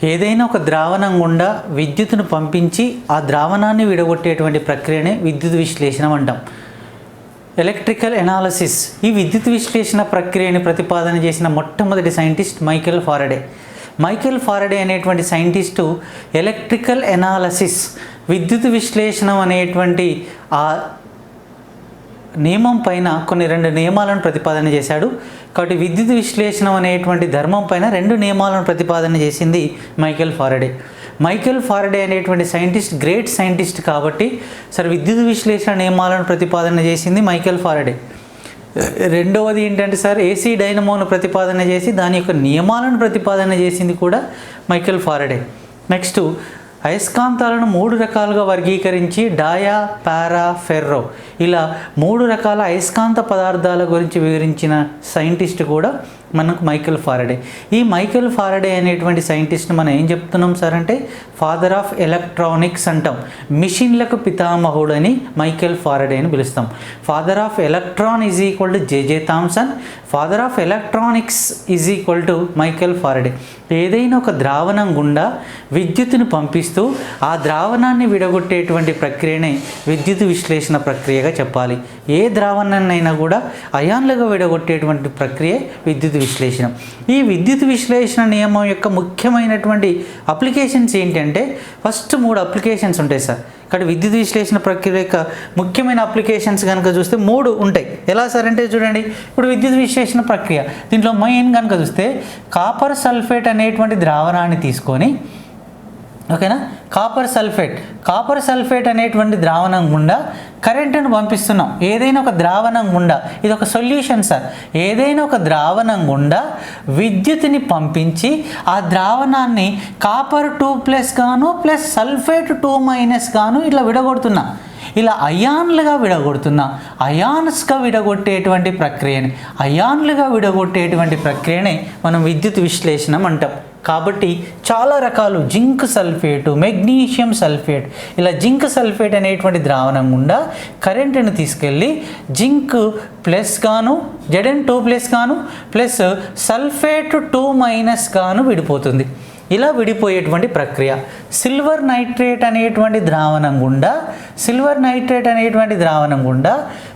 ఏదైనా ఒక ద్రావణం గుండా విద్యుత్తును పంపించి ఆ ద్రావణాన్ని విడగొట్టేటువంటి ప్రక్రియనే విద్యుత్ విశ్లేషణ అంటాం. Electrical analysis. ఈ విద్యుత్ విశ్లేషణ ప్రక్రియని ప్రతిపాదన చేసిన మొట్టమొదటి scientist Michael Faraday. Michael Faraday అనేటువంటి సైంటిస్టు ఎలక్ట్రికల్ ఎనాలిసిస్, విద్యుత్ విశ్లేషణ అనేటువంటి ఆ నియమం పైన కొన్ని 2 నియమాలను ప్రతిపాదన చేశాడు. కాబట్టి విద్యుత్ విశ్లేషణ అనేటువంటి ధర్మం పైన 2 నియమాలను ప్రతిపాదన చేసింది మైకేల్ ఫారడే. మైకేల్ ఫారడే అనేటువంటి సైంటిస్ట్ గ్రేట్ సైంటిస్ట్ కాబట్టి సరే విద్యుత్ విశ్లేషణ నియమాలను ప్రతిపాదన చేసింది మైకేల్ ఫారడే. రెండవది ఏంటంటే సార్ ఏసీ డైనమోను ప్రతిపాదన చేసి దాని యొక్క నియమాలను ప్రతిపాదన చేసింది కూడా మైకేల్ ఫారడే. నెక్స్ట్ అయస్కాంతాలను 3 రకాలుగా వర్గీకరించి డయా, పారా, ఫెర్రో ఇలా 3 రకాల అయస్కాంత పదార్థాల గురించి వివరించిన సైంటిస్ట్ కూడా మనకు మైకేల్ ఫారడే. ఈ మైకేల్ ఫారడే అనేటువంటి సైంటిస్ట్ని మనం ఏం చెప్తున్నాం సార్ అంటే ఫాదర్ ఆఫ్ ఎలక్ట్రానిక్స్ అంటాం. మిషన్లకు పితామహుడు అని మైకేల్ ఫారడే అని పిలుస్తాం. Father of electron is equal to J J Thomson, father of electronics is equal to Michael Faraday. ఏదైనా ఒక ద్రావణం గుండా విద్యుత్తును పంపిస్తూ ఆ ద్రావణాన్ని విడగొట్టేటువంటి ప్రక్రియనే విద్యుత్ విశ్లేషణ ప్రక్రియగా చెప్పాలి. ఏ ద్రావణాన్నైనా కూడా అయాన్లుగా విడగొట్టేటువంటి ప్రక్రియ విద్యుత్ విశ్లేషణ. ఈ విద్యుత్ విశ్లేషణ నియమం యొక్క ముఖ్యమైనటువంటి అప్లికేషన్స్ ఏంటంటే ఫస్ట్ 3 అప్లికేషన్స్ ఉంటాయి సార్. ఇక్కడ విద్యుత్ విశ్లేషణ ప్రక్రియ యొక్క ముఖ్యమైన అప్లికేషన్స్ కనుక చూస్తే 3 ఉంటాయి. ఎలా సార్ అంటే చూడండి, ఇప్పుడు విద్యుత్ విశ్లేషణ ప్రక్రియ దీంట్లో మెయిన్ కనుక చూస్తే కాపర్ సల్ఫేట్ అనేటువంటి ద్రావణాన్ని తీసుకొని, ఓకేనా, కాపర్ సల్ఫేట్ అనేటువంటి ద్రావణం గుండా కరెంటును పంపిస్తున్నాం. ఏదైనా ఒక ద్రావణం గుండా, ఇది ఒక సొల్యూషన్ సార్, ఏదైనా ఒక ద్రావణం గుండా విద్యుత్తుని పంపించి ఆ ద్రావణాన్ని కాపర్ 2+ గాను ప్లస్ సల్ఫేట్ 2- గాను ఇట్లా విడగొడుతున్నాం. ఇలా అయాన్లుగా విడగొట్టేటువంటి ప్రక్రియనే మనం విద్యుత్ విశ్లేషణం అంటాం. కాబట్టి చాలా రకాలు జింక్ సల్ఫేటు, మెగ్నీషియం సల్ఫేట్, ఇలా జింక్ సల్ఫేట్ అనేటువంటి ద్రావణం గుండా కరెంటును తీసుకెళ్ళి జింక్ ప్లస్ గాను Zn2+ గాను ప్లస్ సల్ఫేట్ 2- గాను విడిపోతుంది. ఇలా విడిపోయేటువంటి ప్రక్రియ. సిల్వర్ నైట్రేట్ అనేటువంటి ద్రావణం గుండా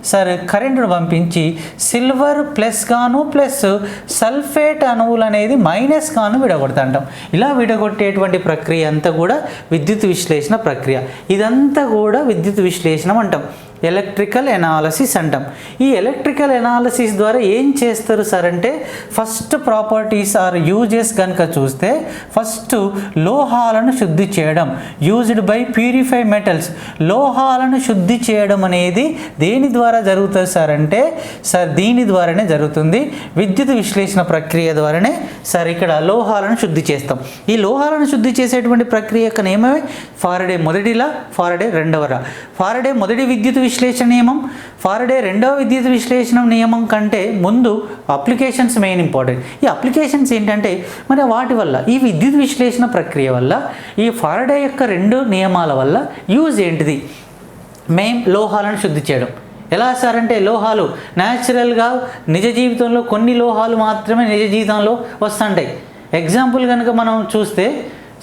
సరే కరెంటును పంపించి సిల్వర్ ప్లస్ గాను ప్లస్ సల్ఫేట్ అణువులు అనేది మైనస్ గాను విడగొడతాంటాం. ఇలా విడగొట్టేటువంటి ప్రక్రియ అంతా కూడా విద్యుత్ విశ్లేషణ ప్రక్రియ. ఇదంతా కూడా విద్యుత్ విశ్లేషణం అంటాం, ఎలక్ట్రికల్ ఎనాలిసిస్ అంటాం. ఈ ఎలక్ట్రికల్ ఎనాలిసిస్ ద్వారా ఏం చేస్తారు సార్ అంటే ఫస్ట్ ప్రాపర్టీస్ ఆర్ యూజెస్ కనుక చూస్తే ఫస్ట్ లోహాలను శుద్ధి చేయడం, యూజ్డ్ బై ప్యూరిఫై మెటల్స్. లోహాలను శుద్ధి చేయడం అనేది దేని ద్వారా జరుగుతుంది సార్ అంటే సార్ దీని ద్వారానే జరుగుతుంది, విద్యుత్ విశ్లేషణ ప్రక్రియ ద్వారానే సార్ ఇక్కడ లోహాలను శుద్ధి చేస్తాం. ఈ లోహాలను శుద్ధి చేసేటువంటి ప్రక్రియ యొక్క నియమమే ఫారడే మొదటి లా, ఫారడే రెండవ లా. ఫారడే మొదటి విద్యుత్ విశ్లేషణ నియమం, ఫారడే రెండవ విద్యుత్ విశ్లేషణ నియమం కంటే ముందు అప్లికేషన్స్ మెయిన్ ఇంపార్టెంట్. ఈ అప్లికేషన్స్ ఏంటంటే మరి వాటి వల్ల ఈ విద్యుత్ విశ్లేషణ ప్రక్రియ వల్ల ఈ ఫారడే యొక్క 2 నియమాల వల్ల యూజ్ ఏంటిది? లోహాలను శుద్ధి చేయడం. ఎలా సార్ అంటే లోహాలు న్యాచురల్గా నిజ జీవితంలో కొన్ని లోహాలు మాత్రమే నిజ జీవితంలో వస్తుంటాయి. ఎగ్జాంపుల్ కనుక మనం చూస్తే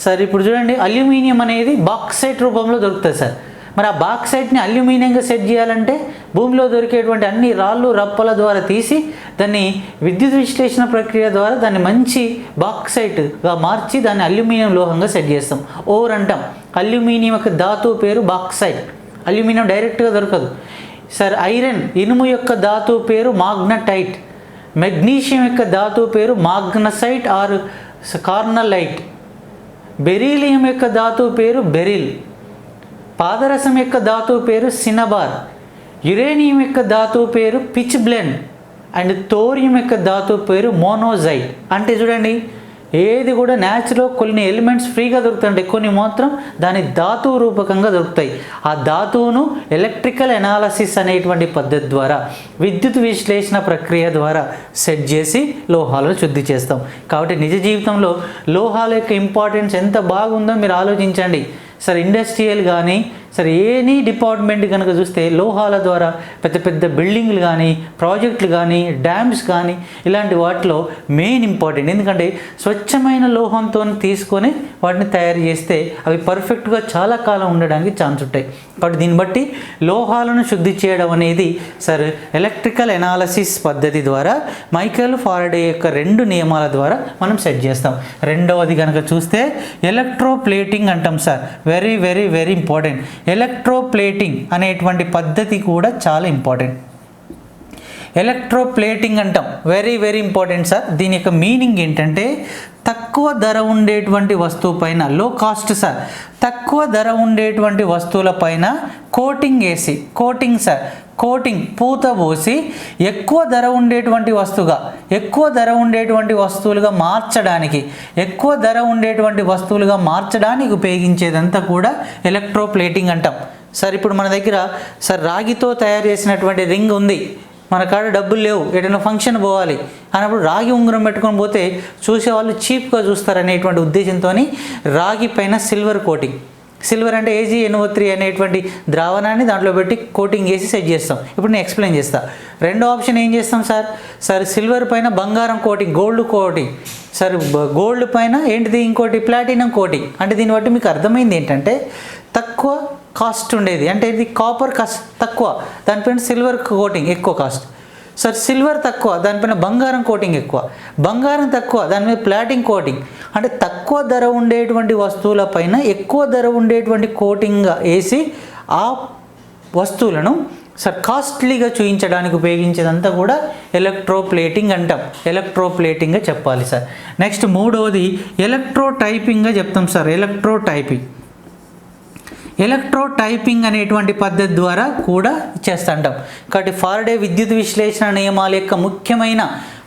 సార్ ఇప్పుడు చూడండి, అల్యూమినియం అనేది బాక్సైట్ రూపంలో దొరుకుతుంది సార్. మరి ఆ బాక్సైట్ని అల్యూమినియంగా సెట్ చేయాలంటే భూమిలో దొరికేటువంటి అన్ని రాళ్ళు రప్పల ద్వారా తీసి దాన్ని విద్యుత్ విశ్లేషణ ప్రక్రియ ద్వారా దాన్ని మంచి బాక్సైట్గా మార్చి దాన్ని అల్యూమినియం లోహంగా సెట్ చేస్తాం. ఓర్ అంటాం. అల్యూమినియం యొక్క ధాతువు పేరు బాక్సైట్. అల్యూమినియం డైరెక్ట్గా దొరకదు సార్. ఐరన్ ఇనుము యొక్క ధాతువు పేరు మాగ్నటైట్. మెగ్నీషియం యొక్క ధాతువు పేరు మాగ్నసైట్ ఆర్ కార్నలైట్. బెరీలియం యొక్క ధాతువు పేరు బెరిల్. పాదరసం యొక్క ధాతువు పేరు సినబార్. యురేనియం యొక్క ధాతువు పేరు పిచ్ బ్లెండ్ అండ్ థోరియం యొక్క ధాతువు పేరు మోనోజైట్. అంటే చూడండి, ఏది కూడా న్యాచురల్ కొన్ని ఎలిమెంట్స్ ఫ్రీగా దొరుకుతాయి, కొన్ని మాత్రం దాని ధాతువు రూపకంగా దొరుకుతాయి. ఆ ధాతువును ఎలక్ట్రికల్ ఎనాలిసిస్ అనేటువంటి పద్ధతి ద్వారా విద్యుత్ విశ్లేషణ ప్రక్రియ ద్వారా సెట్ చేసి లోహాలను శుద్ధి చేస్తాం. కాబట్టి నిజ జీవితంలో లోహాల యొక్క ఇంపార్టెన్స్ ఎంత బాగుందో మీరు ఆలోచించండి సార్. ఇండస్ట్రియల్ కానీ సరే ఎనీ డిపార్ట్మెంట్ కనుక చూస్తే లోహాల ద్వారా పెద్ద పెద్ద బిల్డింగ్లు కానీ ప్రాజెక్టులు కానీ డ్యామ్స్ కానీ ఇలాంటి వాటిలో మెయిన్ ఇంపార్టెంట్. ఎందుకంటే స్వచ్ఛమైన లోహంతో తీసుకొని వాటిని తయారు చేస్తే అవి పర్ఫెక్ట్గా చాలా కాలం ఉండడానికి ఛాన్స్ ఉంటాయి. కాబట్టి దీన్ని బట్టి లోహాలను శుద్ధి చేయడం అనేది సార్ ఎలక్ట్రికల్ ఎనాలసిస్ పద్ధతి ద్వారా మైకేల్ ఫారడే యొక్క 2 నియమాల ద్వారా మనం సెట్ చేస్తాం. రెండవది కనుక చూస్తే ఎలక్ట్రోప్లేటింగ్ అంటాం sir. Very very very important. Electroplating అనేటువంటి పద్ధతి కూడా చాలా ఇంపార్టెంట్. ఎలక్ట్రోప్లేటింగ్ అంటాం, వెరీ వెరీ ఇంపార్టెంట్ సార్. దీని యొక్క మీనింగ్ ఏంటంటే తక్కువ ధర ఉండేటువంటి వస్తువు పైన, లో కాస్ట్ సార్, తక్కువ ధర ఉండేటువంటి వస్తువుల పైన కోటింగ్ వేసి, కోటింగ్ సార్, కోటింగ్ పూత పోసి ఎక్కువ ధర ఉండేటువంటి వస్తువుగా, ఎక్కువ ధర ఉండేటువంటి వస్తువులుగా మార్చడానికి, ఎక్కువ ధర ఉండేటువంటి వస్తువులుగా మార్చడానికి ఉపయోగించేదంతా కూడా ఎలక్ట్రోప్లేటింగ్ అంటాం సార్. ఇప్పుడు మన దగ్గర సార్ రాగితో తయారు చేసినటువంటి రింగ్ ఉంది, మన కాడ డబ్బులు లేవు, ఏదైనా ఫంక్షన్ పోవాలి అన్నప్పుడు రాగి ఉంగరం పెట్టుకొని పోతే చూసేవాళ్ళు చీప్గా చూస్తారనేటువంటి ఉద్దేశంతో రాగి పైన సిల్వర్ కోటింగ్, సిల్వర్ అంటే AgNO3 అనేటువంటి ద్రావణాన్ని దాంట్లో పెట్టి కోటింగ్ చేసి సెట్ చేస్తాం. ఇప్పుడు నేను ఎక్స్ప్లెయిన్ చేస్తా. రెండో ఆప్షన్ ఏం చేస్తాం సార్ సిల్వర్ పైన బంగారం coating, gold coating sir. Gold పైన ఏంటిది ఇంకోటి ప్లాటినం కోటింగ్. అంటే దీన్ని బట్టి మీకు అర్థమైంది ఏంటంటే తక్కువ కాస్ట్ ఉండేది, అంటే ఇది కాపర్ కాస్ట్ తక్కువ, దానిపైన సిల్వర్ కోటింగ్ ఎక్కువ కాస్ట్ సార్. సిల్వర్ తక్కువ, దానిపైన బంగారం కోటింగ్ ఎక్కువ, బంగారం తక్కువ, దాని మీద ప్లాటింగ్ కోటింగ్. అంటే తక్కువ ధర ఉండేటువంటి వస్తువుల పైన ఎక్కువ ధర ఉండేటువంటి కోటింగ్గా వేసి ఆ వస్తువులను సార్ కాస్ట్లీగా చూపించడానికి ఉపయోగించేదంతా కూడా ఎలక్ట్రోప్లేటింగ్ అంటాం. ఎలక్ట్రోప్లేటింగ్గా చెప్పాలి సార్. నెక్స్ట్ మూడవది ఎలక్ట్రోటైపింగ్గా చెప్తాం సార్. ఎలక్ట్రోటైపింగ్ అనేటువంటి పద్ధతి ద్వారా కూడా చేస్తుంటాం. కాబట్టి ఫారడే విద్యుత్ విశ్లేషణ నియమాల యొక్క ముఖ్యమైన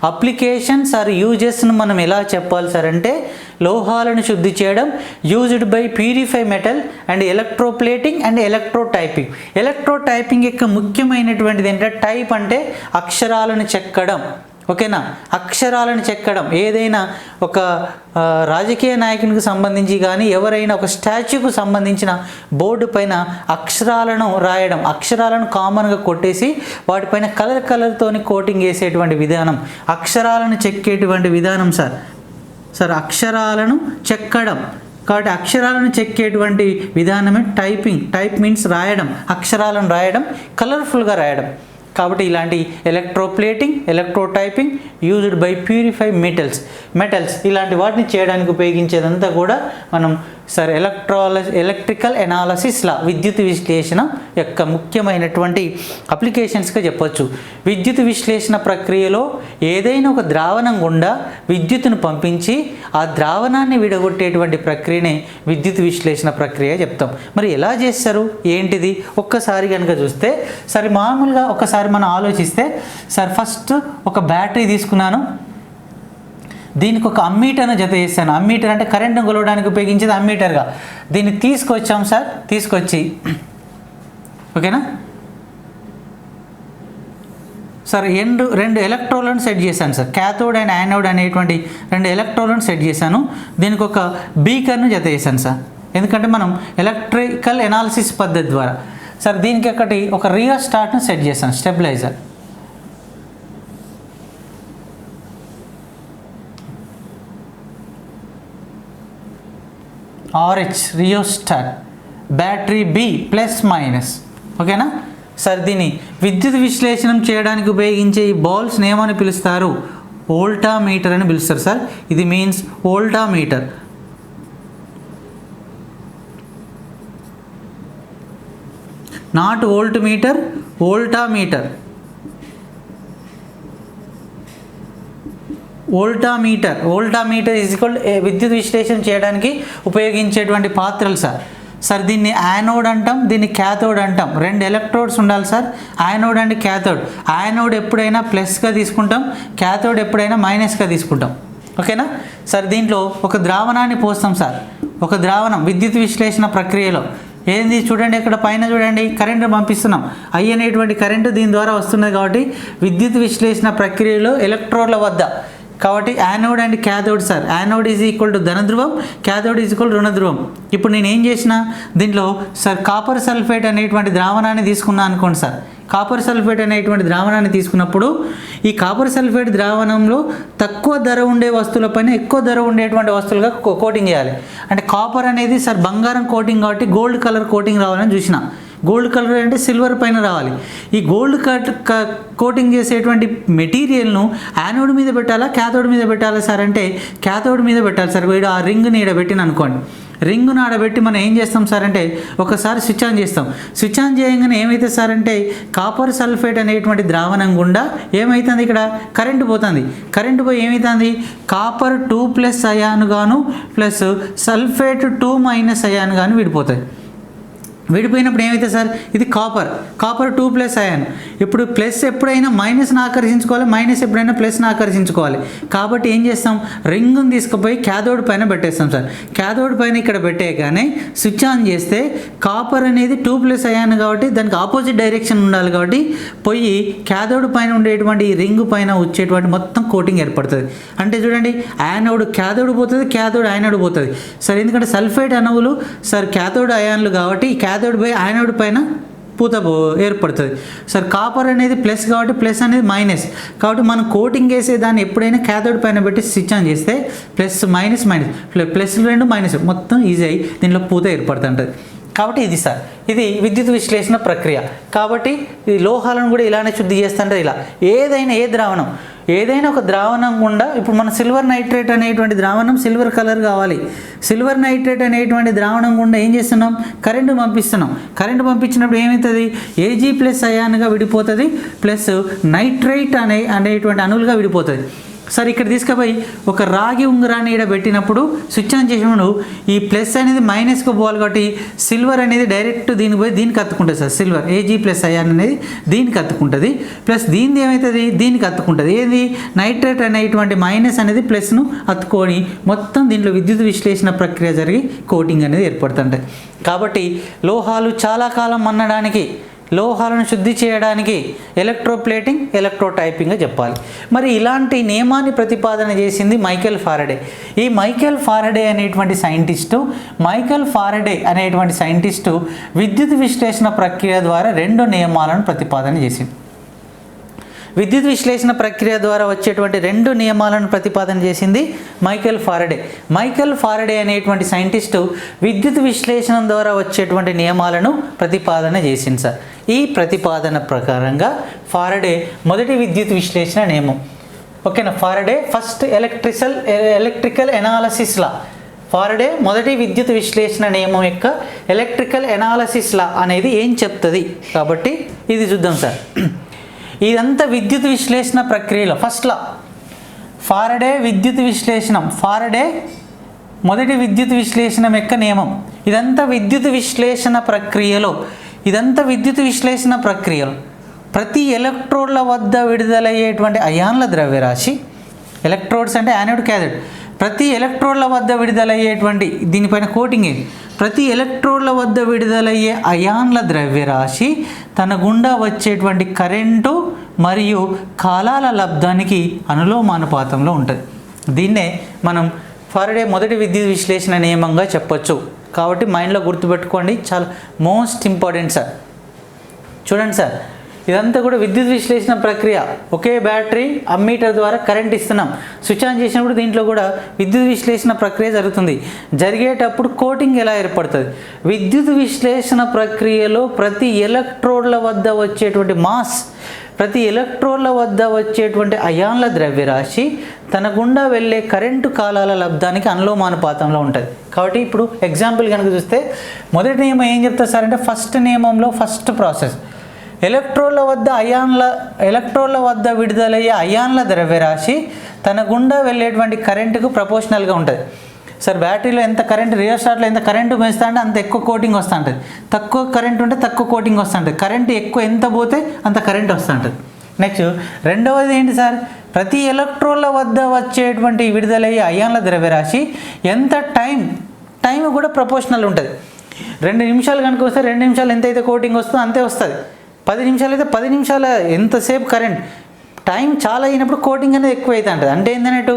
అప్లికేషన్స్ ఆర్ యూజెస్ను మనం ఎలా చెప్పాలి సార్ అంటే లోహాలను శుద్ధి చేయడం, used by purify metal and electroplating and electrotyping. Electrotyping యొక్క ముఖ్యమైనటువంటిది ఏంటంటే టైప్ అంటే అక్షరాలను చెక్కడం, ఓకేనా, అక్షరాలను చెక్కడం. ఏదైనా ఒక రాజకీయ నాయకునికి సంబంధించి కానీ ఎవరైనా ఒక స్టాచ్యూకు సంబంధించిన బోర్డు పైన అక్షరాలను రాయడం, అక్షరాలను కామన్గా కొట్టేసి వాటిపైన కలర్తోని కోటింగ్ వేసేటువంటి విధానం, అక్షరాలను చెక్కేటువంటి విధానం సార్ అక్షరాలను చెక్కడం. కాబట్టి అక్షరాలను చెక్కేటువంటి విధానమే టైపింగ్. టైప్ మీన్స్ రాయడం, అక్షరాలను రాయడం, కలర్ఫుల్గా రాయడం. కాబట్టి ఇలాంటి electroplating, electrotyping, used by purify metals ఇలాంటి వాటిని చేయడానికి ఉపయోగించేదంతా కూడా మనం సార్ ఎలక్ట్రికల్ ఎనాలసిస్లా విద్యుత్ విశ్లేషణ యొక్క ముఖ్యమైనటువంటి అప్లికేషన్స్గా చెప్పొచ్చు. విద్యుత్ విశ్లేషణ ప్రక్రియలో ఏదైనా ఒక ద్రావణం గుండా విద్యుత్తును పంపించి ఆ ద్రావణాన్ని విడగొట్టేటువంటి ప్రక్రియనే విద్యుత్ విశ్లేషణ ప్రక్రియ చెప్తాం. మరి ఎలా చేస్తారు ఏంటిది ఒక్కసారి కనుక చూస్తే సరే మామూలుగా ఒకసారి మనం ఆలోచిస్తే సార్ ఫస్ట్ ఒక బ్యాటరీ తీసుకున్నాను, దీనికి ఒక అమ్మీటర్ను జత చేస్తాను. అమ్మీటర్ అంటే కరెంట్ను కొలవడానికి ఉపయోగించేది అమ్మీటర్గా దీన్ని తీసుకొచ్చాం సార్. తీసుకొచ్చి ఓకేనా సార్ రెండు ఎలక్ట్రోడ్లను సెట్ చేశాను సార్. క్యాథోడ్ అండ్ యానోడ్ అనేటువంటి 2 ఎలక్ట్రోడ్లను సెట్ చేశాను. దీనికి ఒక బీకర్ను జత చేశాను సార్. ఎందుకంటే మనం ఎలక్ట్రికల్ ఎనాలిసిస్ పద్ధతి ద్వారా సార్ దీనికి ఒక రియోస్టాట్ను సెట్ చేశాను, stabiliser. RH rheostat, battery B +- ఓకేనా సార్. దీన్ని విద్యుత్ విశ్లేషణం చేయడానికి ఉపయోగించే ఈ బాల్స్ని ఏమని పిలుస్తారు? వోల్టామీటర్ అని పిలుస్తారు సార్. ఇది means voltameter. Not volt meter, voltameter. Voltameter is equal విద్యుత్ విశ్లేషణ చేయడానికి ఉపయోగించేటువంటి పాత్రలు సార్. దీన్ని యానోడ్ అంటాం, దీన్ని క్యాథోడ్ అంటాం. 2 ఎలక్ట్రోడ్స్ ఉండాలి sir, anode and cathode. Anode ఎప్పుడైనా ప్లస్గా తీసుకుంటాం, క్యాథోడ్ ఎప్పుడైనా మైనస్గా తీసుకుంటాం, ఓకేనా సార్. దీంట్లో ఒక ద్రావణాన్ని పోస్తాం సార్. ఒక ద్రావణం విద్యుత్ విశ్లేషణ ప్రక్రియలో ఏంది చూడండి, ఇక్కడ పైన చూడండి కరెంటు పంపిస్తున్నాం. I అనేటువంటి కరెంటు దీని ద్వారా వస్తున్నది. కాబట్టి విద్యుత్ విశ్లేషణ ప్రక్రియలో ఎలక్ట్రోడ్ల వద్ద కాబట్టి anode and cathode sir, anode is equal to ధనధ్రువం, క్యాథోడ్ ఈజ్ ఈక్వల్ రుణధ్రువం. ఇప్పుడు నేను ఏం చేసిన దీంట్లో సార్ కాపర్ సల్ఫేట్ అనేటువంటి ద్రావణాన్ని తీసుకున్నాను అనుకోండి సార్. కాపర్ సల్ఫేట్ అనేటువంటి ద్రావణాన్ని తీసుకున్నప్పుడు ఈ కాపర్ సల్ఫేట్ ద్రావణంలో తక్కువ ధర ఉండే వస్తువులపైన ఎక్కువ ధర ఉండేటువంటి వస్తువులుగా కోటింగ్ చేయాలి. అంటే కాపర్ అనేది సార్ బంగారం కోటింగ్ కాబట్టి గోల్డ్ కలర్ కోటింగ్ రావాలని చూసిన. గోల్డ్ కలర్ అంటే సిల్వర్ పైన రావాలి. ఈ గోల్డ్ కోటింగ్ చేసేటువంటి మెటీరియల్ను యానోడ్ మీద పెట్టాలా క్యాథోడ్ మీద పెట్టాలా సార్ అంటే క్యాథోడ్ మీద పెట్టాలి సార్. వీడు ఆ రింగ్ని ఈడ పెట్టిన అనుకోండి, రింగ్ను ఆడబెట్టి మనం ఏం చేస్తాం సార్ అంటే ఒకసారి స్విచ్ ఆన్ చేస్తాం. స్విచ్ ఆన్ చేయగానే ఏమైతే సార్ అంటే కాపర్ సల్ఫేట్ అనేటువంటి ద్రావణం గుండా ఏమవుతుంది, ఇక్కడ కరెంటు పోతుంది. కరెంటు పోయి ఏమవుతుంది, కాపర్ 2+ అయాన్ గాను ప్లస్ సల్ఫేట్ 2- అయాన్ గాను విడిపోతుంది. విడిపోయినప్పుడు ఏమైతే సార్ ఇది కాపర్ 2+ అయాన్. ఇప్పుడు ప్లస్ ఎప్పుడైనా మైనస్ని ఆకర్షించుకోవాలి, మైనస్ ఎప్పుడైనా ప్లస్ని ఆకర్షించుకోవాలి. కాబట్టి ఏం చేస్తాం, రింగ్ని తీసుకుపోయి క్యాథోడ్ పైన పెట్టేస్తాం సార్. క్యాథోడ్ పైన ఇక్కడ పెట్టేయగానే స్విచ్ ఆన్ చేస్తే కాపర్ అనేది 2+ అయాన్ కాబట్టి దానికి ఆపోజిట్ డైరెక్షన్ ఉండాలి కాబట్టి పోయి క్యాథోడ్ పైన ఉండేటువంటి ఈ రింగ్ పైన వచ్చేటువంటి మొత్తం కోటింగ్ ఏర్పడుతుంది. అంటే చూడండి యానోడ్ క్యాథోడ్ పోతుంది, క్యాథోడ్ యానోడ్ పోతుంది సార్. ఎందుకంటే సల్ఫేట్ అణువులు సార్ క్యాథోడ్ అయాన్లు కాబట్టి క్యాథోడ్ పై యానోడ్ పైన పూత ఏర్పడుతుంది సార్. కాపర్ అనేది ప్లస్ కాబట్టి ప్లస్ అనేది మైనస్ కాబట్టి మనం కోటింగ్ వేసే దాన్ని ఎప్పుడైనా క్యాథోడ్ పైన పెట్టి స్విచ్ ఆన్ చేస్తే ప్లస్ మైనస్ ప్లస్ 2 మైనస్ మొత్తం ఈజీ అయ్యి దీంట్లో పూత ఏర్పడుతుంటుంది. కాబట్టి ఇది సార్ ఇది విద్యుత్ విశ్లేషణ ప్రక్రియ. కాబట్టి ఈ లోహాలను కూడా ఇలానే శుద్ధి చేస్తుంటే ఇలా ఏదైనా ఒక ద్రావణం గుండా ఇప్పుడు మన సిల్వర్ నైట్రేట్ అనేటువంటి ద్రావణం సిల్వర్ కలర్ కావాలి. సిల్వర్ నైట్రేట్ అనేటువంటి ద్రావణం గుండా ఏం చేస్తున్నాం, కరెంటు పంపిస్తున్నాం. కరెంటు పంపించినప్పుడు ఏమవుతుంది, Ag+ అయాన్గా విడిపోతుంది ప్లస్ నైట్రైట్ అనేటువంటి అణువులుగా విడిపోతుంది సార్. ఇక్కడ తీసుకుపోయి ఒక రాగి ఉంగరాన్ని ఇక్కడ పెట్టినప్పుడు స్విచ్ ఆన్ చేసినప్పుడు ఈ ప్లస్ అనేది మైనస్కి పోవాలి కాబట్టి సిల్వర్ అనేది డైరెక్ట్ దీనికి పోయి దీనికి అత్తుకుంటుంది సార్. సిల్వర్ Ag+ అయాన్ అనేది దీనికి అత్తుకుంటుంది ప్లస్ దీనిది ఏమవుతుంది దీనికి అత్తుకుంటుంది. ఏది నైట్రేట్ అనేటువంటి మైనస్ అనేది ప్లస్ను అత్తుకొని మొత్తం దీంట్లో విద్యుత్ విశ్లేషణ ప్రక్రియ జరిగి కోటింగ్ అనేది ఏర్పడుతుంటాయి. కాబట్టి లోహాలు చాలా కాలం మన్నడానికి, లోహాలను శుద్ధి చేయడానికి ఎలక్ట్రోప్లేటింగ్, ఎలక్ట్రోటైపింగ్గా చెప్పాలి. మరి ఇలాంటి నియమాన్ని ప్రతిపాదన చేసింది మైకేల్ ఫారడే. ఈ మైకేల్ ఫారడే అనేటువంటి సైంటిస్టు విద్యుత్ విశ్లేషణ ప్రక్రియ ద్వారా 2 నియమాలను ప్రతిపాదన చేసింది. విద్యుత్ విశ్లేషణ ప్రక్రియ ద్వారా వచ్చేటువంటి 2 నియమాలను ప్రతిపాదన చేసింది మైకేల్ ఫారడే అనేటువంటి సైంటిస్టు విద్యుత్ విశ్లేషణ ద్వారా వచ్చేటువంటి నియమాలను ప్రతిపాదన చేసింది సార్. ఈ ప్రతిపాదన ప్రకారంగా ఫారడే మొదటి విద్యుత్ విశ్లేషణ నియమం, ఓకేనా. ఫారడే ఫస్ట్ ఎలక్ట్రికల్ ఎనాలసిస్ లా. ఫారడే మొదటి విద్యుత్ విశ్లేషణ నియమం యొక్క ఎలక్ట్రికల్ ఎనాలసిస్ లా అనేది ఏం చెప్తుంది కాబట్టి ఇది చూద్దాం సార్. ఇదంతా విద్యుత్ విశ్లేషణ ప్రక్రియలో ఫస్ట్ లా ఫారడే మొదటి విద్యుత్ విశ్లేషణ యొక్క నియమం. ఇదంతా విద్యుత్ విశ్లేషణ ప్రక్రియలో ప్రతి ఎలక్ట్రోడ్ల వద్ద విడుదలయ్యేటువంటి అయాన్ల ద్రవ్యరాశి, ఎలక్ట్రోడ్స్ అంటే యానోడ్ క్యాథోడ్, ప్రతి ఎలక్ట్రోడ్ల వద్ద విడుదలయ్యేటువంటి దీనిపైన కోటింగ్ ఇది, ప్రతి ఎలక్ట్రోడ్ల వద్ద విడుదలయ్యే అయాన్ల ద్రవ్యరాశి తన గుండా వచ్చేటువంటి కరెంటు మరియు కాలాల లబ్ధానికి అనులోమానుపాతంలో ఉంటుంది. దీన్నే మనం ఫారడే మొదటి విద్యుత్ విశ్లేషణ నియమంగా చెప్పొచ్చు. కాబట్టి మైండ్లో గుర్తుపెట్టుకోండి, చాలా మోస్ట్ ఇంపార్టెంట్ సార్. చూడండి సార్, ఇదంతా కూడా విద్యుత్ విశ్లేషణ ప్రక్రియ. ఒకే బ్యాటరీ అమ్మీటర్ ద్వారా కరెంట్ ఇస్తున్నాం, స్విచ్ ఆన్ చేసినప్పుడు దీంట్లో కూడా విద్యుత్ విశ్లేషణ ప్రక్రియ జరుగుతుంది. జరిగేటప్పుడు కోటింగ్ ఎలా ఏర్పడుతుంది, విద్యుత్ విశ్లేషణ ప్రక్రియలో ప్రతి ఎలక్ట్రోడ్ల వద్ద వచ్చేటువంటి మాస్, ప్రతి ఎలక్ట్రోడ్ల వద్ద వచ్చేటువంటి అయాన్ల ద్రవ్యరాశి తన గుండా వెళ్ళే కరెంటు కాలాల లబ్ధానికి అనులోమానుపాతంలో ఉంటుంది. కాబట్టి ఇప్పుడు ఎగ్జాంపుల్ కనుక చూస్తే మొదటి నియమం ఏం చెప్తారు సార్ అంటే ఫస్ట్ నియమంలో ఫస్ట్ ప్రాసెస్ ఎలక్ట్రోడ్ల వద్ద విడుదలయ్యే అయాన్ల ద్రవ్యరాశి తన గుండా వెళ్ళేటువంటి కరెంటుకు ప్రపోర్షనల్గా ఉంటుంది. సార్ బ్యాటరీలో ఎంత కరెంట్, రియోస్టాట్లో ఎంత కరెంటు పెంచుతా అంటే అంత ఎక్కువ కోటింగ్ వస్తూ ఉంటుంది, తక్కువ కరెంట్ ఉంటే తక్కువ కోటింగ్ వస్తూ ఉంటుంది, కరెంటు ఎక్కువ ఎంత పోతే అంత కరెంట్ వస్తూ ఉంటుంది. నెక్స్ట్ రెండవది ఏంటి సార్, ప్రతి ఎలక్ట్రోడ్ల వద్ద వచ్చేటువంటి విడుదలయ్యే అయాన్ల ద్రవ్యరాశి ఎంత టైం కూడా ప్రపోర్షనల్ ఉంటుంది. 2 నిమిషాలు కనుక వస్తే 2 నిమిషాలు ఎంతైతే కోటింగ్ వస్తుందో అంతే వస్తుంది. 10 నిమిషాలు అయితే 10 నిమిషాల ఎంతసేపు టైం చాలా అయినప్పుడు కోటింగ్ అనేది ఎక్కువ అవుతూ ఉంటుంది. అంటే ఏంటన్నట్టు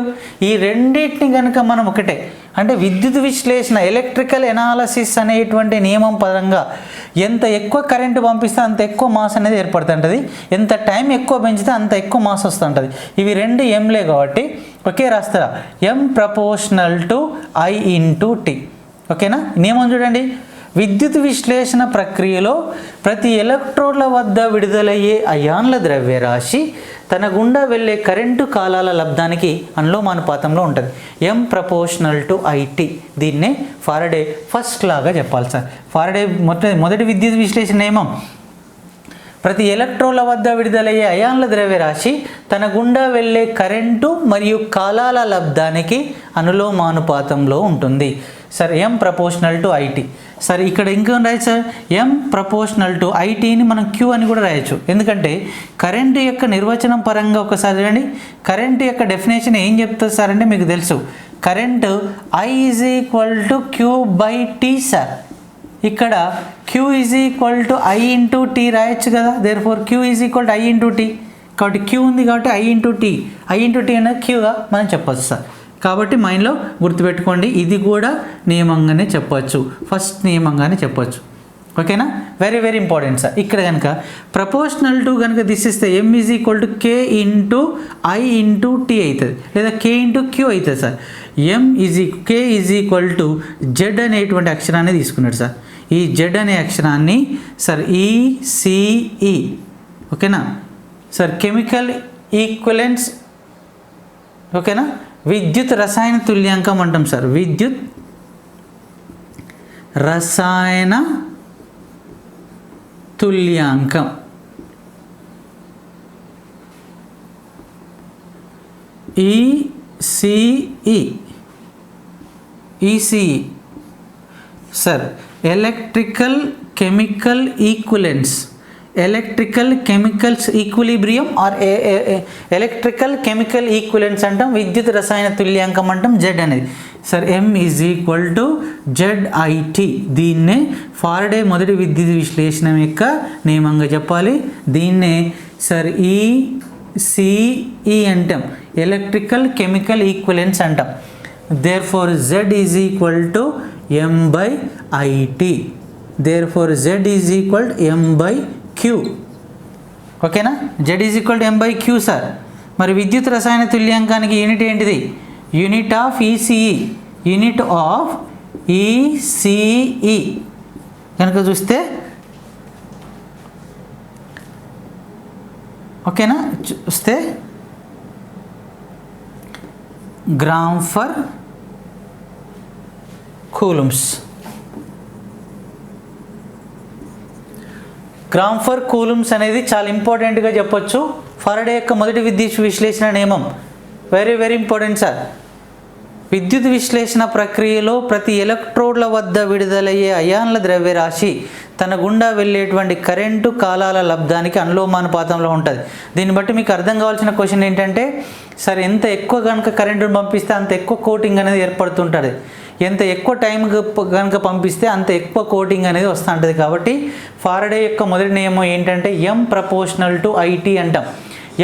ఈ రెండింటిని కనుక మనం ఒకటే అంటే విద్యుత్ విశ్లేషణ ఎలక్ట్రికల్ ఎనాలసిస్ అనేటువంటి నియమం పరంగా ఎంత ఎక్కువ కరెంటు పంపిస్తే అంత ఎక్కువ మాస్ అనేది ఏర్పడుతుంటుంది, ఎంత టైం ఎక్కువ పెంచితే అంత ఎక్కువ మాస్ వస్తుంటుంది. ఇవి రెండు ఎంలే కాబట్టి ఒకే రాస్తారా, M proportional to I into T. ఓకేనా? నియమం చూడండి, విద్యుత్ విశ్లేషణ ప్రక్రియలో ప్రతి ఎలక్ట్రోడ్ల వద్ద విడుదలయ్యే అయాన్ల ద్రవ్యరాశి తన గుండా వెళ్ళే కరెంటు కాలాల లబ్ధానికి అనులోమానుపాతంలో ఉంటుంది. ఎం ప్రపోర్షనల్ టు ఐటీ. దీన్నే ఫారడే ఫస్ట్ లాగా చెప్పాలి సార్. ఫారడే మొదటి విద్యుత్ విశ్లేషణ నియమం, ప్రతి ఎలక్ట్రోన్ల వద్ద విడుదలయ్యే అయాన్ల ద్రవ్యరాశి తన గుండా వెళ్ళే కరెంటు మరియు కాలాల లబ్ధానికి అనులోమానుపాతంలో ఉంటుంది. Sir M proportional to IT. Sir ఇక్కడ ఇంకేం రాయచ్చు సార్, ఎం ప్రపోర్షనల్ టు ఐటీని మనం క్యూ అని కూడా రాయొచ్చు. ఎందుకంటే కరెంటు యొక్క నిర్వచనం పరంగా ఒకసారి చూడండి, కరెంటు యొక్క డెఫినేషన్ ఏం చెప్తుంది సార్ అంటే మీకు తెలుసు, current I is equal to Q by T sir. ఇక్కడ Q is equal to I into T రాయొచ్చు కదా, therefore Q is equal to I into T. కాబట్టి క్యూ ఉంది కాబట్టి ఐ ఇంటూ టీ అనేది క్యూగా మనం చెప్పచ్చు సార్. కాబట్టి మైండ్లో గుర్తుపెట్టుకోండి, ఇది కూడా నియమంగానే చెప్పచ్చు, ఫస్ట్ నియమంగానే చెప్పచ్చు. ఓకేనా? Very very important sir. ఇక్కడ కనుక ప్రపోర్షనల్ టు కనుక తీసిస్తే M is equal to K into I into T అవుతుంది, లేదా కే ఇంటూ క్యూ అవుతుంది sir. K is equal to Z అనేటువంటి అక్షరాన్ని తీసుకున్నాడు సార్. ఈ జెడ్ అనే అక్షరాన్ని సార్ ఈసిఈ, ఓకేనా సార్, కెమికల్ ఈక్వలెన్స్, ఓకేనా, విద్యుత్ రసాయన తుల్యాంకం అంటాం సార్. విద్యుత్ రసాయన తుల్యాంకం, ECE sir. Electrical chemical equivalence, electrical chemicals equilibrium or electrical chemical equivalence అంటాం, విద్యుత్ రసాయన తుల్యాంకం అంటాం జెడ్ అనేది sir. M is equal to Z I T. దీన్నే ఫారడే మొదటి విద్యుత్ విశ్లేషణ యొక్క నియమంగా చెప్పాలి. దీన్నే సార్ ఈసిఈ అంటాం, ఎలక్ట్రికల్ కెమికల్ ఈక్విలెన్స్ అంటాం. Therefore Z is equal to M by I T. Therefore Z is equal to M by Q. ఓకేనా? Z is equal to M by Q sir. మరి విద్యుత్ రసాయన తుల్యాంకానికి unit ఏంటిది? Unit of ECE, unit of ECE కనుక చూస్తే, ఓకేనా, చూస్తే gram for coulombs. Gram for coulombs అనేది చాలా ఇంపార్టెంట్గా చెప్పొచ్చు. ఫారడే యొక్క మొదటి విద్యుత్ విశ్లేషణ నియమం వెరీ వెరీ ఇంపార్టెంట్ సార్. విద్యుత్ విశ్లేషణ ప్రక్రియలో ప్రతి ఎలక్ట్రోడ్ల వద్ద విడుదలయ్యే అయాన్ల ద్రవ్యరాశి తన గుండా వెళ్ళేటువంటి కరెంటు కాలాల లబ్ధానికి అనులోమానుపాతంలో ఉంటుంది. దీన్ని బట్టి మీకు అర్థం కావాల్సిన క్వశ్చన్ ఏంటంటే, సార్ ఎంత ఎక్కువ కనుక కరెంటును పంపిస్తే అంత ఎక్కువ కోటింగ్ అనేది ఏర్పడుతుంటుంది, ఎంత ఎక్కువ టైం కనుక పంపిస్తే అంత ఎక్కువ కోటింగ్ అనేది వస్తుంటుంది. కాబట్టి ఫారడే యొక్క మొదటి నియమం ఏంటంటే ఎం ప్రపోర్షనల్ టు ఐటీ అంటాం.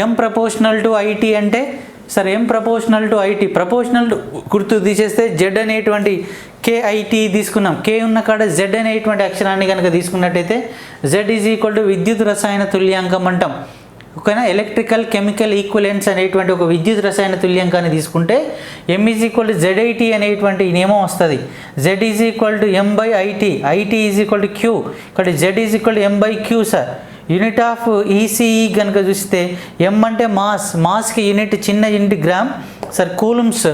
ఎం ప్రపోర్షనల్ టు ఐటీ అంటే sir M proportional to IT, proportional గుర్తు తీసేస్తే జెడ్ అనేటువంటి కేఐటీ తీసుకున్నాం, కే ఉన్న కాడ జెడ్ అనేటువంటి అక్షరాన్ని కనుక తీసుకున్నట్టయితే జెడ్ ఈజ్ ఈక్వల్ టు విద్యుత్ రసాయన తుల్యాంకం అంటాం. ఓకేనా? ఎలక్ట్రికల్ కెమికల్ ఈక్వలెన్స్ అనేటువంటి ఒక విద్యుత్ రసాయన తుల్యాంకాన్ని తీసుకుంటే M is equal to Z I T అనేటువంటి నియమం వస్తుంది. Z is equal to M by I T, I T is equal to Q, ఇక్కడ Z is equal to M by Q sir. Unit of ECE కనుక చూస్తే ఎం అంటే మాస్, మాస్కి యూనిట్ చిన్న unit gram sir. Coulombs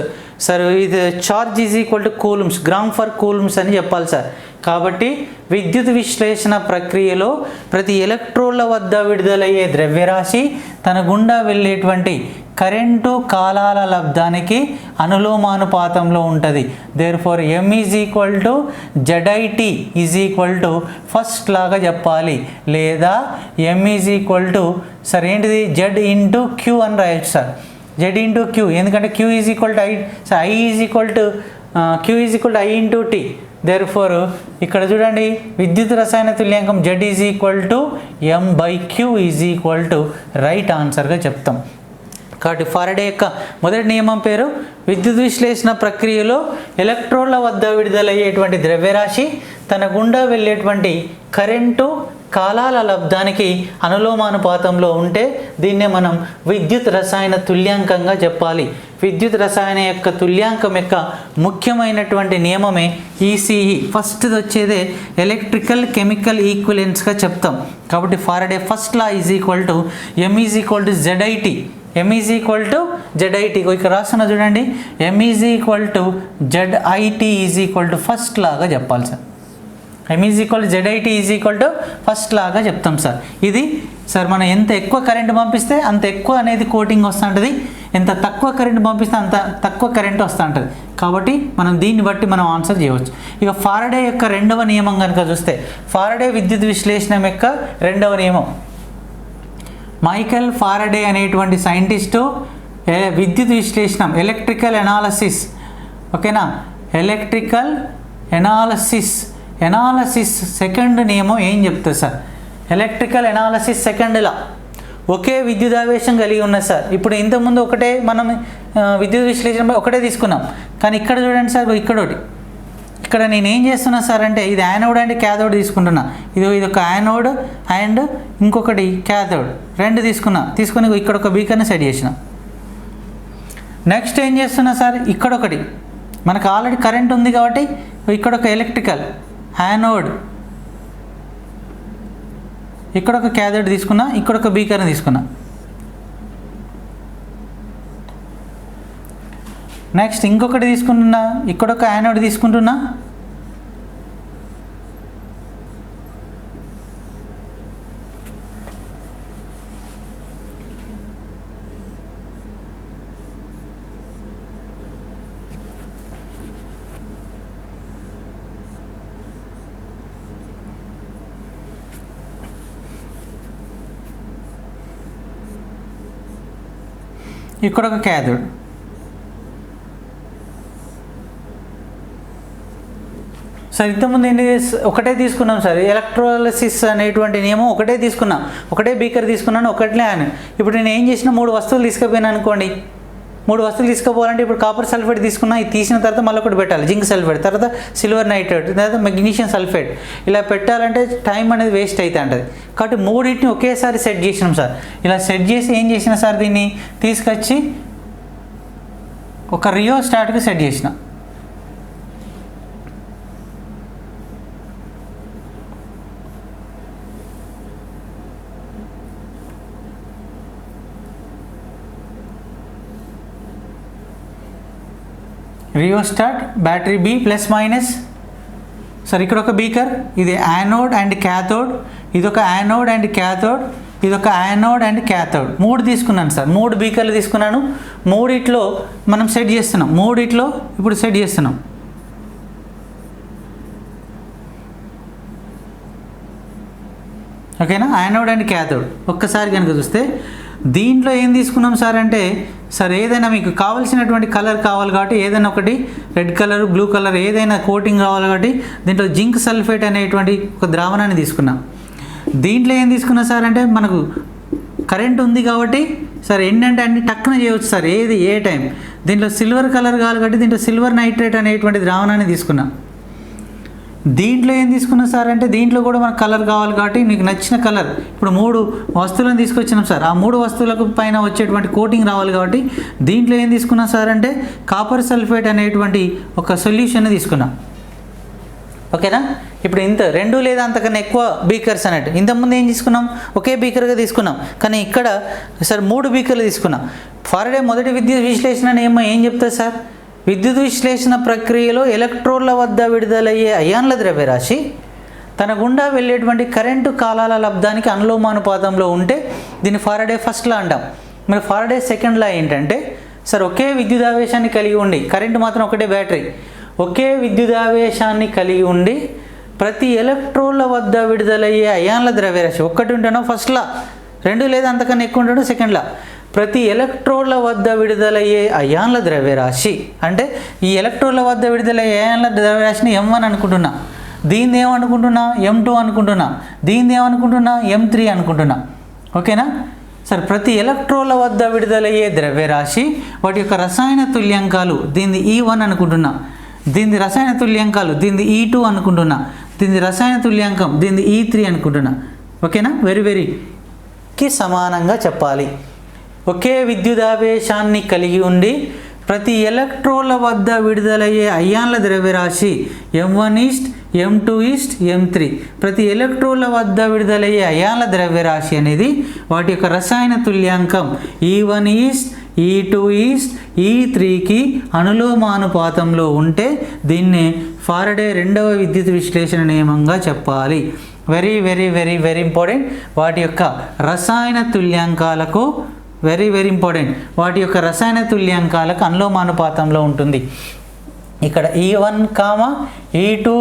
sir, ఇది charge is equal to coulombs, gram for coulombs అని చెప్పాలి sir. కాబట్టి విద్యుత్ విశ్లేషణ ప్రక్రియలో ప్రతి ఎలక్ట్రోడ్ల వద్ద విడుదలయ్యే ద్రవ్యరాశి తన గుండా వెళ్ళేటువంటి కరెంటు కాలాల లబ్ధానికి అనులోమానుపాతంలో ఉంటుంది. Therefore M is equal to Z I T is equal to first లాగా చెప్పాలి, లేదా M is equal to sir ఏంటిది జెడ్ ఇంటూ క్యూ అని రాయొచ్చు సార్. జెడ్ ఇంటూ క్యూ, ఎందుకంటే Q is equal to I, I is equal to Q is equal to I into T. Therefore ఇక్కడ చూడండి విద్యుత్ రసాయన తుల్యాంకం Z is equal to M by Q is equal to right ఆన్సర్గా చెప్తాం. కాబట్టి Faraday యొక్క మొదటి నియమం పేరు విద్యుత్ విశ్లేషణ ప్రక్రియలో ఎలక్ట్రోన్ల వద్ద విడుదలయ్యేటువంటి ద్రవ్యరాశి తన గుండా వెళ్ళేటువంటి కరెంటు కాలాల లబ్ధానికి అనులోమానుపాతంలో ఉంటే దీన్నే మనం విద్యుత్ రసాయన తుల్యాంకంగా చెప్పాలి. విద్యుత్ రసాయన యొక్క తుల్యాంకం యొక్క ముఖ్యమైనటువంటి నియమమే ఈసీఈ. ఫస్ట్ వచ్చేదే ఎలక్ట్రికల్ కెమికల్ ఈక్విలెన్స్గా చెప్తాం. కాబట్టి Faraday first law is equal to M is equal to Z I T. M is equal to Z I T. ఇక్కడ రాస్తున్నా చూడండి, M is equal to Z I T is equal to first లాగా చెప్పాలి sir. M is equal to Z I T is equal to first లాగా చెప్తాం sir. ఇది sir మనం ఎంత ఎక్కువ కరెంట్ పంపిస్తే అంత ఎక్కువ అనేది కోటింగ్ వస్తూ ఉంటుంది, ఎంత తక్కువ కరెంట్ పంపిస్తే అంత తక్కువ కరెంట్ వస్తూ ఉంటుంది. కాబట్టి మనం దీన్ని బట్టి మనం ఆన్సర్ చేయవచ్చు. ఇక ఫారడే యొక్క రెండవ నియమం కనుక చూస్తే, ఫారడే విద్యుత్ విశ్లేషణ యొక్క రెండవ నియమం, మైకెల్ ఫారడే అనేటువంటి సైంటిస్టు విద్యుత్ విశ్లేషణం ఎలక్ట్రికల్ ఎనాలసిస్, ఓకేనా, ఎలక్ట్రికల్ ఎనాలసిస్ సెకండ్ నియమం ఏం చెప్తుంది sir? Electrical analysis second law ఒకే విద్యుదావేశం కలిగి ఉన్నది సార్. ఇప్పుడు ఇంతకుముందు ఒకటే మనం విద్యుత్ విశ్లేషణ ఒకటే తీసుకున్నాం, కానీ ఇక్కడ చూడండి సార్, ఇక్కడ నేను ఏం చేస్తున్నా సార్ అంటే ఇది యానోడ్ అండ్ క్యాథోడ్ తీసుకుంటున్నా. ఇది ఒక యానోడ్ అండ్ ఇంకొకటి క్యాథోడ్ రెండు తీసుకుని ఇక్కడ ఒక బీకర్ని సెట్ చేసిన. నెక్స్ట్ ఏం చేస్తున్నా సార్, ఇక్కడొకటి మనకు ఆల్రెడీ కరెంట్ ఉంది కాబట్టి ఇక్కడ ఒక ఎలక్ట్రికల్ యానోడ్, ఇక్కడ ఒక క్యాథోడ్ తీసుకున్నా, ఇక్కడ ఒక బీకర్ని తీసుకున్నా. నెక్స్ట్ ఇంకొకటి తీసుకుంటున్నా, ఇక్కడ ఒక యానోడ్ తీసుకుంటున్నా, ఇక్కడ ఒక క్యాథోడ్. సార్ ఇంతకుముందు ఏంటి ఒకటే తీసుకున్నాం సార్, ఎలక్ట్రోలసిస్ అనేటువంటి నియమం ఒకటే తీసుకున్నాం, ఒకటే బీకర్ తీసుకున్నాను, ఒకటే యాన్. ఇప్పుడు నేను ఏం చేసిన 3 వస్తువులు తీసుకుపోయాను అనుకోండి, 3 వస్తువులు తీసుకుపోవాలంటే ఇప్పుడు కాపర్ సల్ఫేట్ తీసుకున్నా, ఇది తీసిన తర్వాత మళ్ళీ ఒకటి పెట్టాలి, జింక్ సల్ఫేట్, తర్వాత సిల్వర్ నైట్రేట్, తర్వాత మెగ్నీషియం సల్ఫేట్. ఇలా పెట్టాలంటే టైం అనేది వేస్ట్ అవుతూ ఉంటుంది. కాబట్టి 3టిని ఒకేసారి సెట్ చేసినాం సార్. ఇలా సెట్ చేసి ఏం చేసిన సార్, దీన్ని తీసుకొచ్చి ఒక రియోస్టాట్కి సెట్ చేసిన. Rheostat battery B plus minus. Sir ఇక్కడ ఒక బీకర్, ఇది యానోడ్ అండ్ క్యాథోడ్, ఇది ఒక యానోడ్ అండ్ క్యాథోడ్, ఇది ఒక యానోడ్ అండ్ క్యాథోడ్. 3 తీసుకున్నాను సార్, 3 బీకర్లు తీసుకున్నాను. 3టిలో మనం సెట్ చేస్తున్నాం, 3టిలో ఇప్పుడు సెట్ చేస్తున్నాం. ఓకేనా, యానోడ్ అండ్ క్యాథోడ్. ఒక్కసారి కనుక చూస్తే దీంట్లో ఏం తీసుకున్నాం సార్ అంటే, సార్ ఏదైనా మీకు కావాల్సినటువంటి కలర్ కావాలి కాబట్టి ఏదైనా ఒకటి రెడ్ కలర్, బ్లూ కలర్ ఏదైనా కోటింగ్ కావాలి కాబట్టి దీంట్లో జింక్ సల్ఫేట్ అనేటువంటి ఒక ద్రావణాన్ని తీసుకున్నాం. దీంట్లో ఏం తీసుకున్నా సార్ అంటే మనకు కరెంట్ ఉంది కాబట్టి సార్ ఏంటంటే అన్ని టక్కున చేయవచ్చు సార్, ఏది ఏ టైం. దీంట్లో సిల్వర్ కలర్ కావాలి కాబట్టి దీంట్లో సిల్వర్ నైట్రేట్ అనేటువంటి ద్రావణాన్ని తీసుకున్నాం. దీంట్లో ఏం తీసుకున్నా సార్ అంటే దీంట్లో కూడా మనకు కలర్ కావాలి కాబట్టి మీకు నచ్చిన కలర్, ఇప్పుడు 3 వస్తువులను తీసుకొచ్చినాం సార్, ఆ 3 వస్తువులకు పైన వచ్చేటువంటి కోటింగ్ రావాలి కాబట్టి దీంట్లో ఏం తీసుకున్నా సార్ అంటే కాపర్ సల్ఫేట్ అనేటువంటి ఒక సొల్యూషన్ తీసుకున్నాం. ఓకేనా, ఇప్పుడు ఇంత 2 లేదా అంతకన్నా ఎక్కువ బీకర్స్ అన్నట్టు. ఇంతకుముందు ఏం తీసుకున్నాం, ఒకే బీకర్గా తీసుకున్నాం, కానీ ఇక్కడ సార్ 3 బీకర్లు తీసుకున్నాం. ఫారడే మొదటి విద్యుత్ విశ్లేషణ నియమం ఏం చెప్తుంది సార్, విద్యుత్ విశ్లేషణ ప్రక్రియలో ఎలక్ట్రోన్ల వద్ద విడుదలయ్యే అయాన్ల ద్రవ్యరాశి తన గుండా వెళ్ళేటువంటి కరెంటు కాలాల లబ్ధానికి అనులోమానుపాతంలో ఉంటే దీన్ని ఫారడే ఫస్ట్ లా అంటాం. మరి ఫారడే సెకండ్ లా ఏంటంటే సార్ ఒకే విద్యుదావేశాన్ని కలిగి ఉండి, కరెంటు మాత్రం ఒకటే బ్యాటరీ, ఒకే విద్యుదావేశాన్ని కలిగి ఉండి ప్రతి ఎలక్ట్రోన్ల వద్ద విడుదలయ్యే అయాన్ల ద్రవ్యరాశి ఒక్కటి ఉంటేనో ఫస్ట్ లా, 2 లేదా అంతకన్నా ఎక్కువ ఉంటేనో సెకండ్ లా. ప్రతి ఎలక్ట్రోన్ల వద్ద విడుదలయ్యే అయాన్ల ద్రవ్యరాశి అంటే ఈ ఎలక్ట్రోన్ల వద్ద విడుదలయ్యే అయాన్ల ద్రవ్యరాశిని M1 అనుకుంటున్నా, దీన్ని ఏమనుకుంటున్నా M2 అనుకుంటున్నా, దీన్ని ఏమనుకుంటున్నా M3 అనుకుంటున్నా. ఓకేనా, సరే ప్రతి ఎలక్ట్రోన్ల వద్ద విడుదలయ్యే ద్రవ్యరాశి వాటి యొక్క రసాయన తుల్యాంకాలు, దీన్ని E1 అనుకుంటున్నా, దీని రసాయన తుల్యాంకాలు దీన్ని E2 అనుకుంటున్నా, దీని రసాయన తుల్యాంకం దీన్ని E3 అనుకుంటున్నా. ఓకేనా, వెరీకి సమానంగా చెప్పాలి. ఒకే విద్యుదావేశాన్ని కలిగి ఉండి ప్రతి ఎలక్ట్రోన్ల వద్ద విడుదలయ్యే అయాన్ల ద్రవ్యరాశి M1 is to M2 is to M3. ప్రతి ఎలక్ట్రోన్ల వద్ద విడుదలయ్యే అయాన్ల ద్రవ్యరాశి అనేది వాటి యొక్క రసాయన తుల్యాంకం E1 ఈస్ట్ E2 ఈస్ట్ E3కి అనులోమానుపాతంలో ఉంటే దీన్ని ఫారడే రెండవ విద్యుత్ విశ్లేషణ నియమంగా చెప్పాలి. Very very very very important. వాటి యొక్క రసాయన తుల్యాంకాలకు వెరీ ఇంపార్టెంట్, వాటి యొక్క రసాయన తుల్యాంకాలకు అనులోమానుపాతంలో ఉంటుంది. ఇక్కడ E1, E2,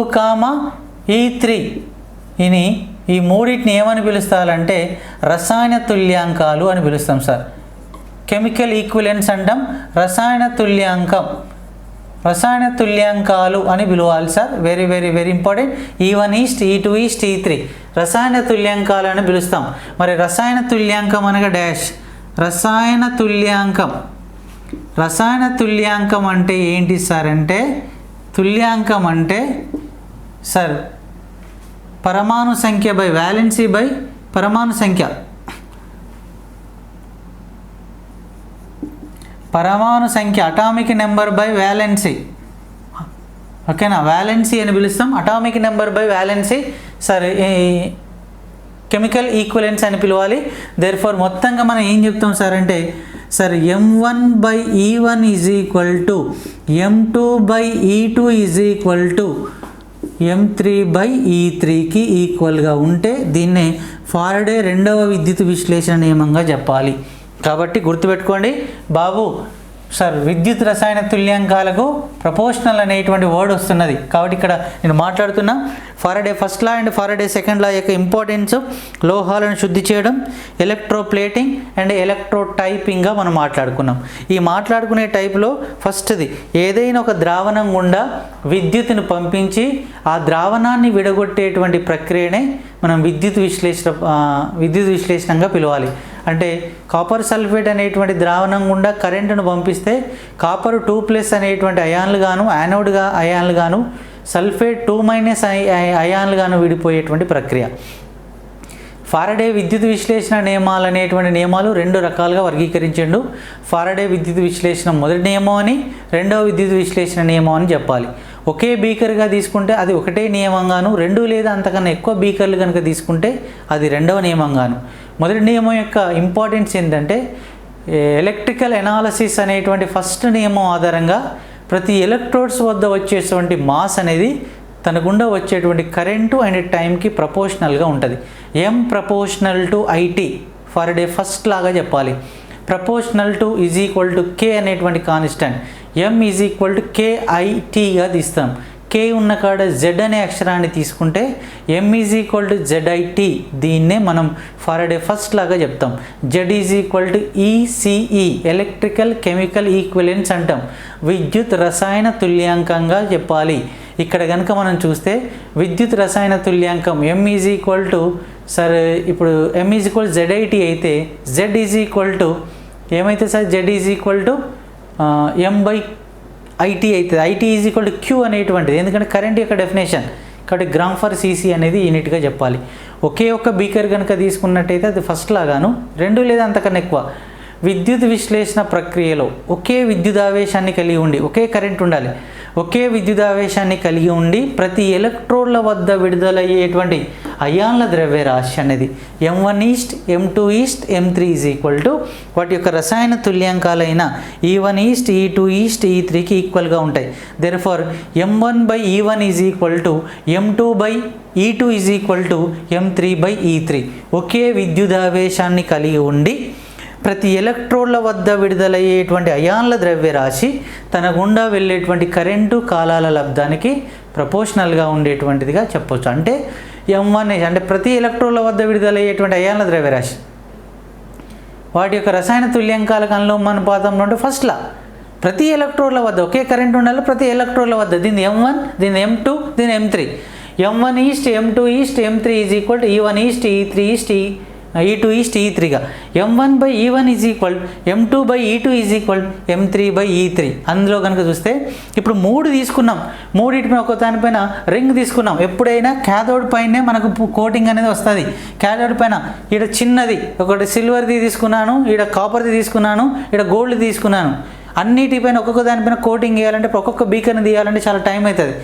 E3 ఈ మూడింటిని ఏమని పిలుస్తారంటే రసాయన తుల్యాంకాలు అని పిలుస్తాం సార్. కెమికల్ ఈక్విలెన్స్ అంటాం, రసాయన తుల్యాంకాలు అని పిలవాలి sir. Very very very important. E1 east E2 east E3 రసాయన తుల్యాంకాలు అని పిలుస్తాం. మరి రసాయన తుల్యాంకం అనగా డాష్ రసాయన తుల్యాంకం అంటే ఏంటి సార్ అంటే, తుల్యాంకం అంటే సార్ పరమాణు సంఖ్య బై వ్యాలెన్సీ బై పరమాణు సంఖ్య, అటామిక్ నెంబర్ బై వ్యాలెన్సీ. ఓకేనా, వ్యాలెన్సీ అని పిలుస్తాం, అటామిక్ నెంబర్ బై వ్యాలెన్సీ. సరే కెమికల్ ఈక్వలెన్స్ అని పిలవాలి. దేర్ఫోర్ మొత్తంగా మనం ఏం చెప్తాం సార్ అంటే sir M1/E1 is equal to M2/E2 is equal to M3/E3కి ఈక్వల్గా ఉంటే దీన్నే ఫారడే రెండవ విద్యుత్ విశ్లేషణ నియమంగా చెప్పాలి. కాబట్టి గుర్తుపెట్టుకోండి బాబు సార్, విద్యుత్ రసాయన తుల్యాంకాలకు ప్రపోర్షనల్ అనేటువంటి వర్డ్ వస్తున్నది. కాబట్టి ఇక్కడ నేను మాట్లాడుతున్నా Faraday first law and Faraday second లా యొక్క ఇంపార్టెన్స్, లోహాలను శుద్ధి చేయడం, ఎలక్ట్రోప్లేటింగ్ అండ్ ఎలక్ట్రో టైపింగ్గా మనం మాట్లాడుకున్నాం. ఈ మాట్లాడుకునే టైప్లో ఫస్ట్ది ఏదైనా ఒక ద్రావణం గుండా విద్యుత్తును పంపించి ఆ ద్రావణాన్ని విడగొట్టేటువంటి ప్రక్రియనే మనం విద్యుత్ విశ్లేషణంగా పిలవాలి. అంటే కాపర్ సల్ఫేట్ అనేటువంటి ద్రావణం గుండా కరెంటును పంపిస్తే కాపర్ 2+ అనేటువంటి అయాన్లు గాను, యానోడ్గా అయాన్లు గాను, సల్ఫేట్ 2- అయాన్లు గాను విడిపోయేటువంటి ప్రక్రియ. ఫారడే విద్యుత్ విశ్లేషణ నియమాలు అనేటువంటి నియమాలు 2 రకాలుగా వర్గీకరించిండు. ఫారడే విద్యుత్ విశ్లేషణ మొదటి నియమం అని, రెండవ విద్యుత్ విశ్లేషణ నియమం అని చెప్పాలి. ఒకే బీకర్గా తీసుకుంటే అది ఒకటే నియమంగాను, 2 లేదా అంతకన్నా ఎక్కువ బీకర్లు కనుక తీసుకుంటే అది రెండవ నియమంగాను. మొదటి నియమం యొక్క ఇంపార్టెన్స్ ఏంటంటే ఎలక్ట్రికల్ ఎనాలసిస్ అనేటువంటి ఫస్ట్ నియమం ఆధారంగా ప్రతి ఎలక్ట్రోడ్స్ వద్ద వచ్చేటువంటి మాస్ అనేది తన గుండా వచ్చేటువంటి కరెంటు అండ్ టైంకి ప్రపోర్షనల్గా ఉంటుంది. M proportional to IT Faraday first లాగా చెప్పాలి. Proportional to is equal to K అనేటువంటి constant, M is equal to KITగా తీస్తాం. K ఉన్న కాడ Z అనే అక్షరాన్ని తీసుకుంటే M is equal to ZIT, దీన్నే మనం ఫారడే ఫస్ట్ లాగా చెప్తాం. Z is equal to ECE electrical chemical equivalence అంటాం, విద్యుత్ రసాయన తుల్యాంకంగా చెప్పాలి. ఇక్కడ కనుక మనం చూస్తే విద్యుత్ రసాయన తుల్యాంకం M ఈజ్ ఈక్వల్ టు సరే ఇప్పుడు M ఈజ్ ఈక్వల్ ZIT అయితే Z ఈజ్ ఈక్వల్ టు ఏమైతే sir Z is equal to M/IT అవుతుంది. IT is equal to Q అనేటువంటిది, ఎందుకంటే కరెంట్ యొక్క డెఫినేషన్. కాబట్టి గ్రామ్ ఫర్ సీసీ అనేది యూనిట్గా చెప్పాలి. ఒకే ఒక్క బీకర్ కనుక తీసుకున్నట్టయితే అది ఫస్ట్ లాగాను, 2 లేదా అంతకన్నా ఎక్కువ విద్యుత్ విశ్లేషణ ప్రక్రియలో ఒకే విద్యుదావేశాన్ని కలిగి ఉండి, ఒకే కరెంట్ ఉండాలి, ఒకే విద్యుదావేశాన్ని కలిగి ఉండి ప్రతి ఎలక్ట్రోడ్ల వద్ద విడుదలయ్యేటువంటి అయాన్ల ద్రవ్యరాశి అనేది M1 is to M2 is to M3 is equal to వాటి యొక్క రసాయన తుల్యాంకాలైన E1 ఈస్ట్ E2 ఈస్ట్ E3కి ఈక్వల్గా ఉంటాయి. Therefore M1/E1 is equal to M2/E2 is equal to M3/E3. ఒకే విద్యుదావేశాన్ని కలిగి ఉండి ప్రతి ఎలక్ట్రోడ్ల వద్ద విడుదలయ్యేటువంటి అయాన్ల ద్రవ్యరాశి తన గుండా వెళ్ళేటువంటి కరెంటు కాలాల లబ్ధానికి ప్రపోర్షనల్గా ఉండేటువంటిదిగా చెప్పవచ్చు. అంటే M1 అంటే ప్రతి ఎలక్ట్రోడ్ల వద్ద విడుదలయ్యేటువంటి అయాన్ల ద్రవ్యరాశి వాటి యొక్క రసాయన తుల్యాంకాలకు అనులోమానుపాతంలో ఉంటే ఫస్ట్ లా ప్రతి ఎలక్ట్రోడ్ల వద్ద ఒకే కరెంట్ ఉండాలి. ప్రతి ఎలక్ట్రోడ్ల వద్ద దీని M1, దీని M2, దీని M3. M1 is to M2 is to M3 is equal to E1 is to E3 is to E2 is to E3గా, M1/E1 is equal M2/E2 is equal M3/E3. అందులో కనుక చూస్తే ఇప్పుడు 3 తీసుకున్నాం, మూడింటిపైన ఒక దానిపైన రింగ్ తీసుకున్నాం. ఎప్పుడైనా క్యాథోడ్ పైనే మనకు కోటింగ్ అనేది వస్తుంది. క్యాథోడ్ పైన ఇక్కడ చిన్నది ఒకటి సిల్వర్ది తీసుకున్నాను, ఇక్కడ కాపర్ది తీసుకున్నాను, ఇక్కడ గోల్డ్ తీసుకున్నాను. అన్నిటిపైన ఒక్కొక్క దానిపైన కోటింగ్ వేయాలంటే ఒక్కొక్క బీకర్ని తీయాలంటే చాలా టైం అవుతుంది.